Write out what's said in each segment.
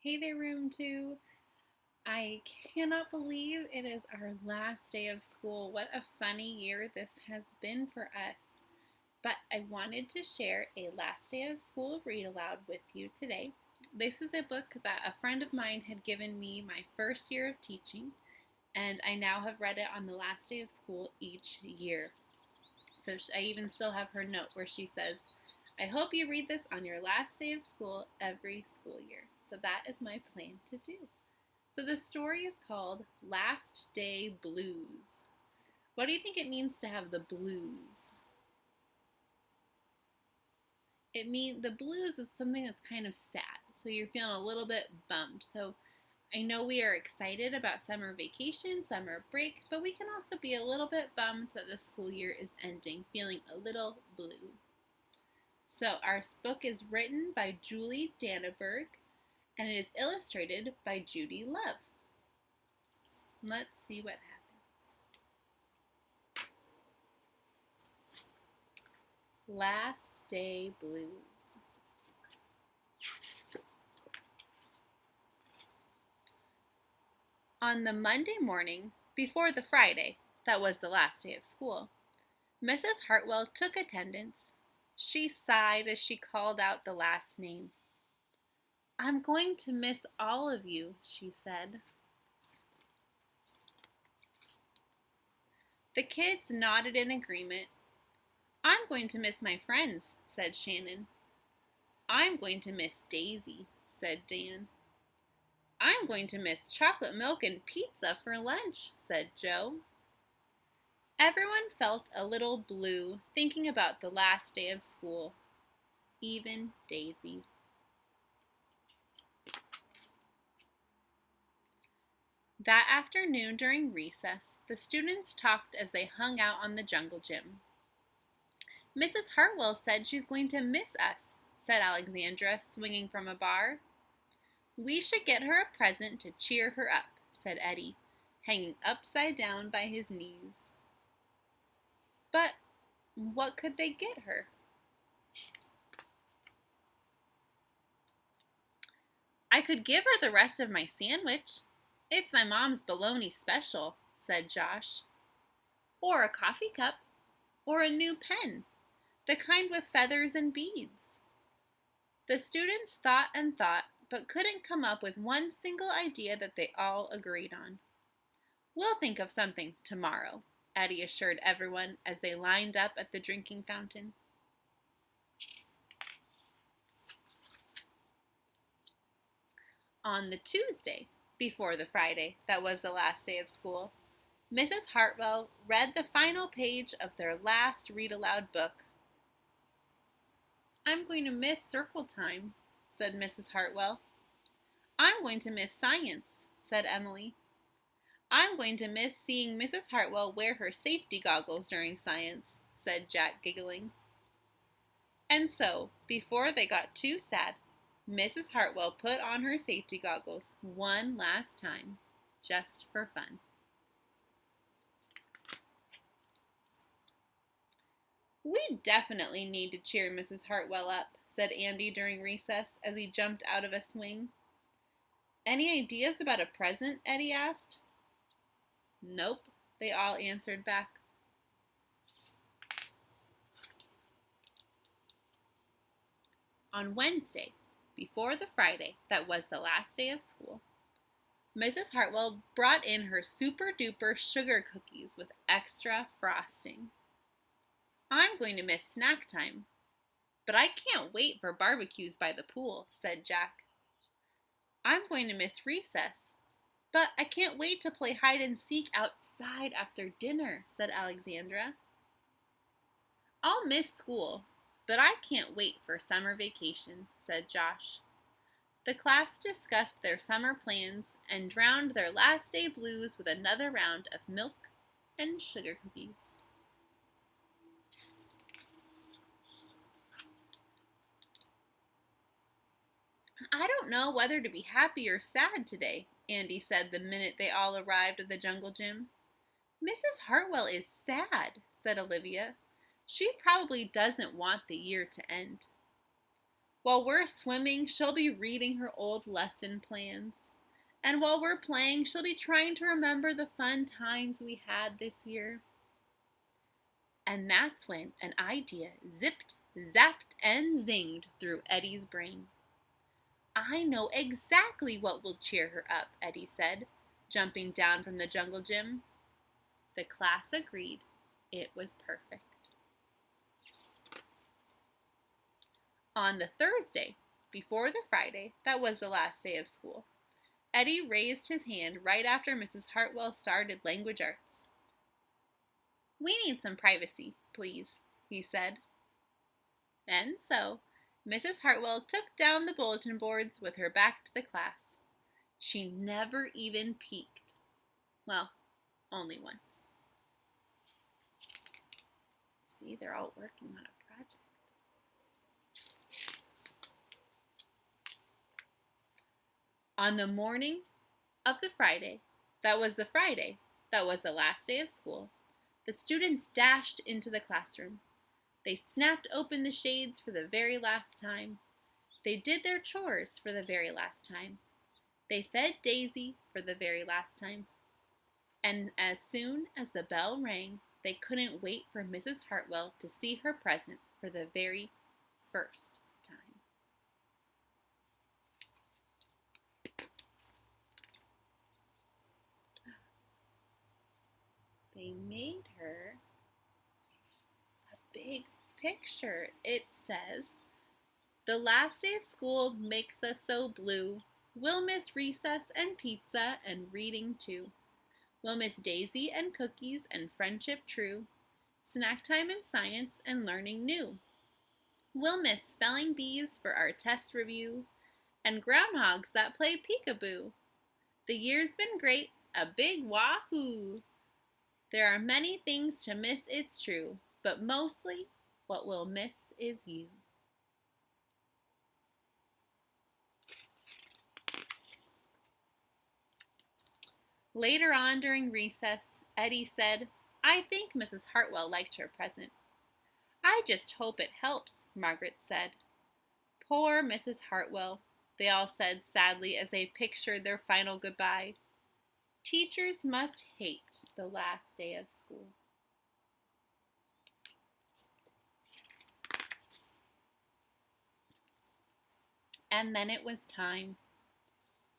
Hey there, Room 2. I cannot believe it is our last day of school. What a funny year this has been for us. But I wanted to share a last day of school read aloud with you today. This is a book that a friend of mine had given me my first year of teaching, and I now have read it on the last day of school each year. So I even still have her note where she says, I hope you read this on your last day of school every school year. So that is my plan to do. So the story is called Last Day Blues. What do you think it means to have the blues? It means the blues is something that's kind of sad. So you're feeling a little bit bummed. So I know we are excited about summer vacation, summer break, but we can also be a little bit bummed that the school year is ending, feeling a little blue. So our book is written by Julie Danneberg and it is illustrated by Judy Love. Let's see what happens. Last Day Blues. On the Monday morning, before the Friday, that was the last day of school, Mrs. Hartwell took attendance. She sighed as she called out the last name. I'm going to miss all of you, she said. The kids nodded in agreement. I'm going to miss my friends, said Shannon. I'm going to miss Daisy, said Dan. I'm going to miss chocolate milk and pizza for lunch, said Joe. Everyone felt a little blue thinking about the last day of school, even Daisy. That afternoon during recess, the students talked as they hung out on the jungle gym. Mrs. Hartwell said she's going to miss us, said Alexandra, swinging from a bar. We should get her a present to cheer her up, said Eddie, hanging upside down by his knees. But what could they get her? I could give her the rest of my sandwich. It's my mom's bologna special, said Josh. Or a coffee cup, or a new pen, the kind with feathers and beads. The students thought and thought, but couldn't come up with one single idea that they all agreed on. We'll think of something tomorrow, Eddie assured everyone as they lined up at the drinking fountain. On the Tuesday, before the Friday that was the last day of school, Mrs. Hartwell read the final page of their last read-aloud book. I'm going to miss circle time, said Mrs. Hartwell. I'm going to miss science, said Emily. I'm going to miss seeing Mrs. Hartwell wear her safety goggles during science, said Jack, giggling. And so, before they got too sad, Mrs. Hartwell put on her safety goggles one last time, just for fun. We definitely need to cheer Mrs. Hartwell up, said Andy during recess as he jumped out of a swing. Any ideas about a present? Eddie asked. Nope, they all answered back. On Wednesday, before the Friday that was the last day of school, Mrs. Hartwell brought in her super duper sugar cookies with extra frosting. I'm going to miss snack time, but I can't wait for barbecues by the pool, said Jack. I'm going to miss recess, but I can't wait to play hide and seek outside after dinner, said Alexandra. I'll miss school, but I can't wait for summer vacation, said Josh. The class discussed their summer plans and drowned their last day blues with another round of milk and sugar cookies. I don't know whether to be happy or sad today, Andy said the minute they all arrived at the jungle gym. Mrs. Hartwell is sad, said Olivia. She probably doesn't want the year to end. While we're swimming, she'll be reading her old lesson plans. And while we're playing, she'll be trying to remember the fun times we had this year. And that's when an idea zipped, zapped, and zinged through Eddie's brain. I know exactly what will cheer her up, Eddie said, jumping down from the jungle gym. The class agreed. It was perfect. On the Thursday, before the Friday, that was the last day of school, Eddie raised his hand right after Mrs. Hartwell started language arts. "We need some privacy, please," he said. And so, Mrs. Hartwell took down the bulletin boards with her back to the class. She never even peeked. Well, only once. See, they're all working on a project. On the morning of the Friday that was the last day of school, the students dashed into the classroom. They snapped open the shades for the very last time. They did their chores for the very last time. They fed Daisy for the very last time. And as soon as the bell rang, they couldn't wait for Mrs. Hartwell to see her present for the very first time. They made her a big picture. It says, "The last day of school makes us so blue. We'll miss recess and pizza and reading too. We'll miss Daisy and cookies and friendship true. Snack time and science and learning new. We'll miss spelling bees for our test review and groundhogs that play peekaboo. The year's been great, a big wahoo. There are many things to miss, it's true, but mostly what we'll miss is you." Later on during recess, Eddie said, "I think Mrs. Hartwell liked her present." "I just hope it helps," Margaret said. "Poor Mrs. Hartwell," they all said sadly as they pictured their final goodbye. Teachers must hate the last day of school. And then it was time.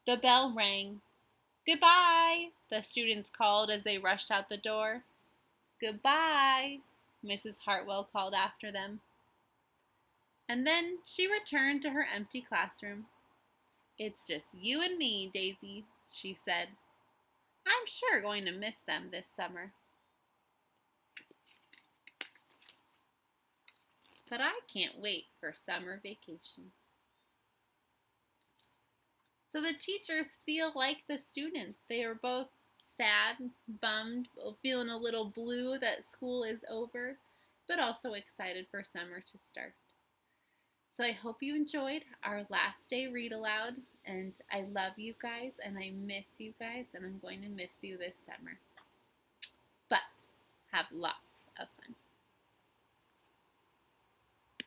The bell rang. "Goodbye," the students called as they rushed out the door. "Goodbye," Mrs. Hartwell called after them. And then she returned to her empty classroom. "It's just you and me, Daisy," she said. "I'm sure going to miss them this summer. But I can't wait for summer vacation." So the teachers feel like the students. They are both sad, bummed, feeling a little blue that school is over, but also excited for summer to start. So I hope you enjoyed our last day read aloud, and I love you guys, and I miss you guys, and I'm going to miss you this summer. But have lots of fun.